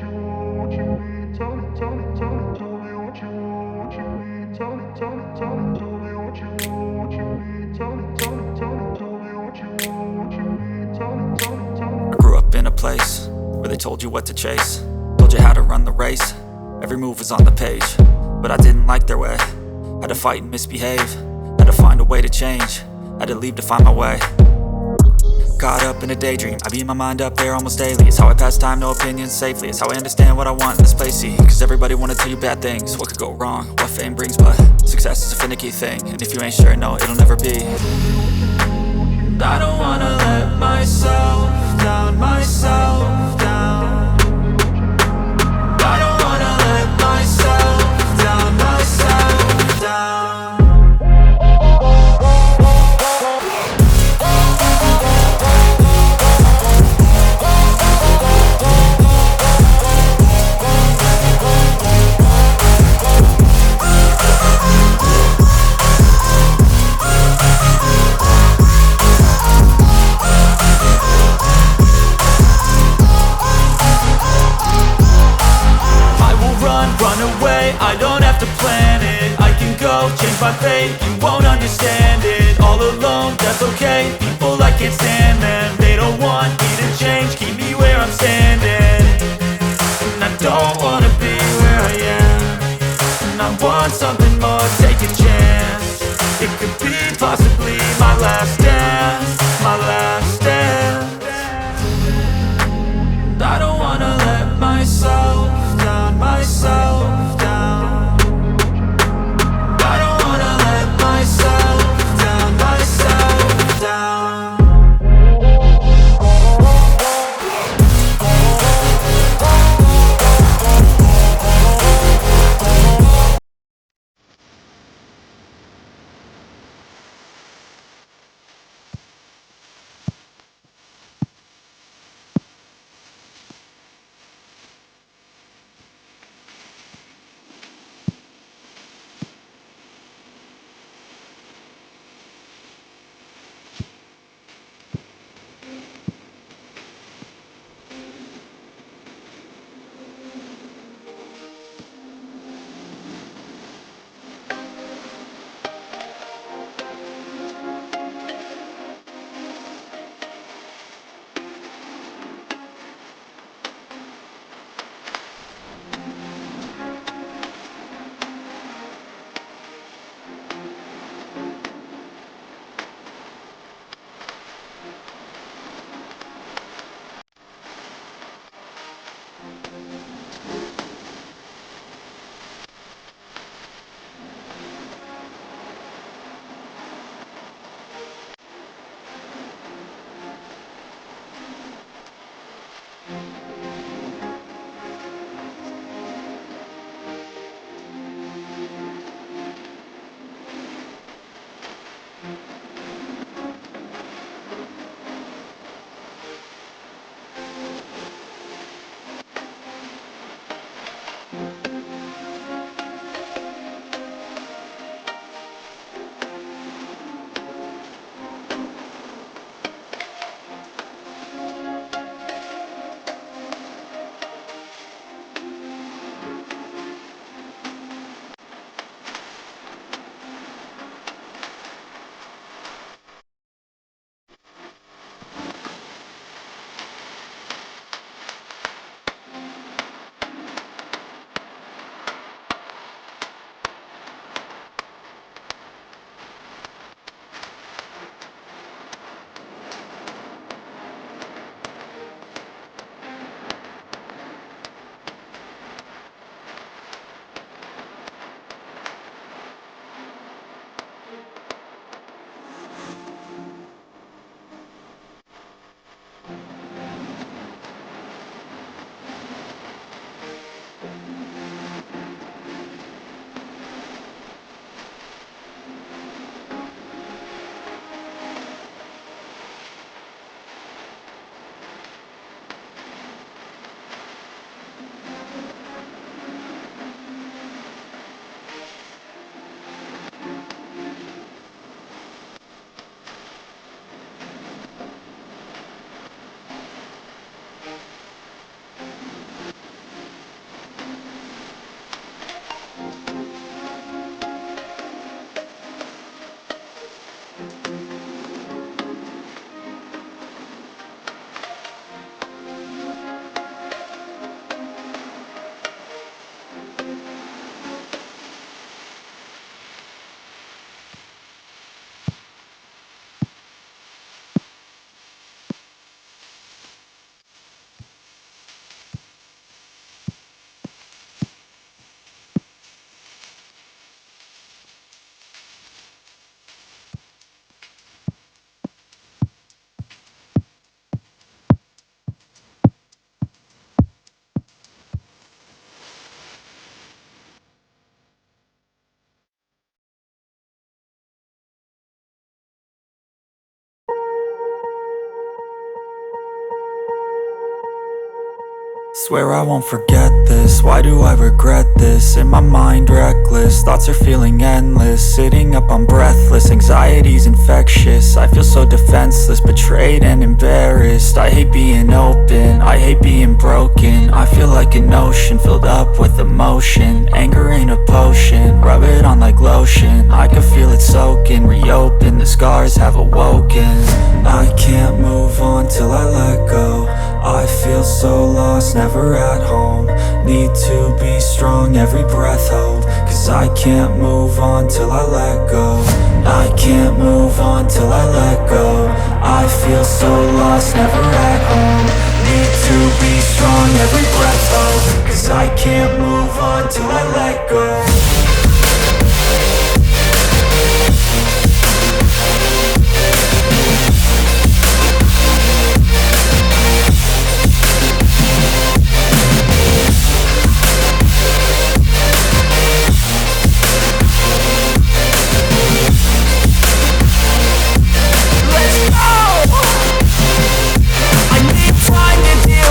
I grew up in a place where they told you what to chase, told you how to run the race. Every move was on the page, but I didn't like their way. Had to fight and misbehave, had to find a way to change, had to leave to find my way. Caught up in a daydream, I beat my mind up there almost daily. It's how I pass time, no opinions safely. It's how I understand what I want in this place, see. Cause everybody wanna tell you bad things, what could go wrong, what fame brings. But success is a finicky thing, and if you ain't sure, no, it'll never be. I don't wanna let myself down, myself down. I don't wanna let myself down, myself down. I don't have to plan it, I can go change my fate. You won't understand it, all alone, that's okay. People I can't stand them, they don't want me to change. Keep me where I'm standing, and I don't wanna be where I am. And I want something more, take a chance. It could be possibly my last dance, my last dance. I don't wanna let myself down, myself down. Swear I won't forget this, why do I regret this? In my mind reckless, thoughts are feeling endless. Sitting up I'm breathless, anxiety's infectious. I feel so defenseless, betrayed and embarrassed. I hate being open, I hate being broken. I feel like an ocean filled up with emotion. Anger ain't a potion, rub it on like lotion. I can feel it soaking, reopen, the scars have awoken. I can't move on till I let go. I feel so lost, never at home. Need to be strong, every breath hold. Cause I can't move on till I let go. I can't move on till I let go. I feel so lost, never at home. Need to be strong, every breath hold. Cause I can't move on till I let go.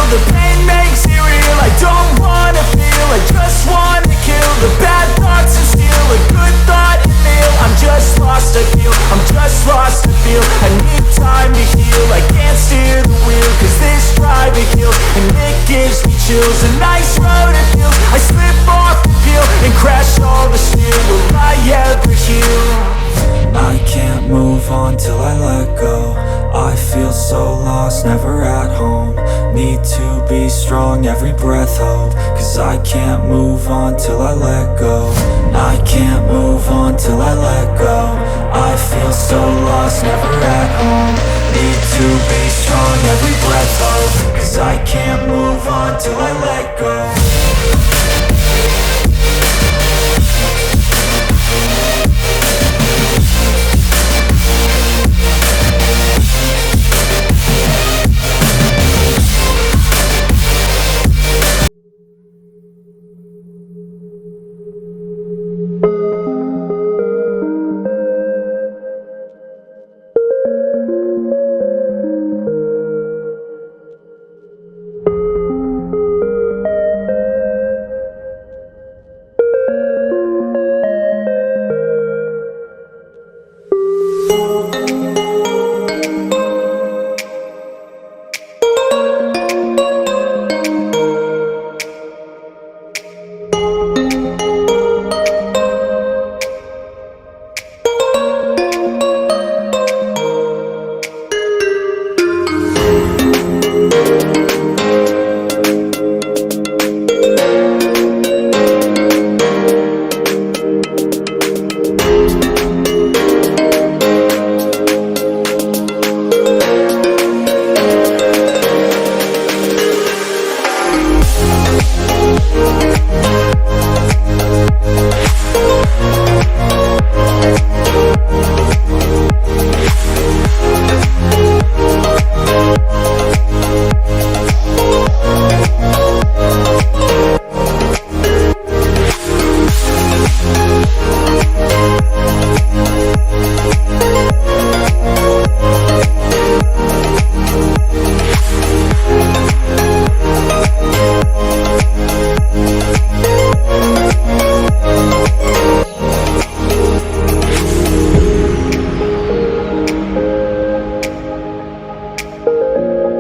The pain makes it real, I don't wanna feel, I just wanna kill the bad thoughts and steal a good thought and meal. I'm just lost, I feel, I'm just lost, I feel. I need time to heal, I can't steer the wheel. Cause this drive it kills, and it gives me chills. A nice road it feels, I slip off the peel and crash all the steel. Will I ever heal? I can't move on till I let go. I feel so lost, never at home. Need to be strong, every breath hold. Cause I can't move on till I let go. I can't move on till I let go. I feel so lost, never at home. Need to be strong, every breath hold. Cause I can't move on till I let go.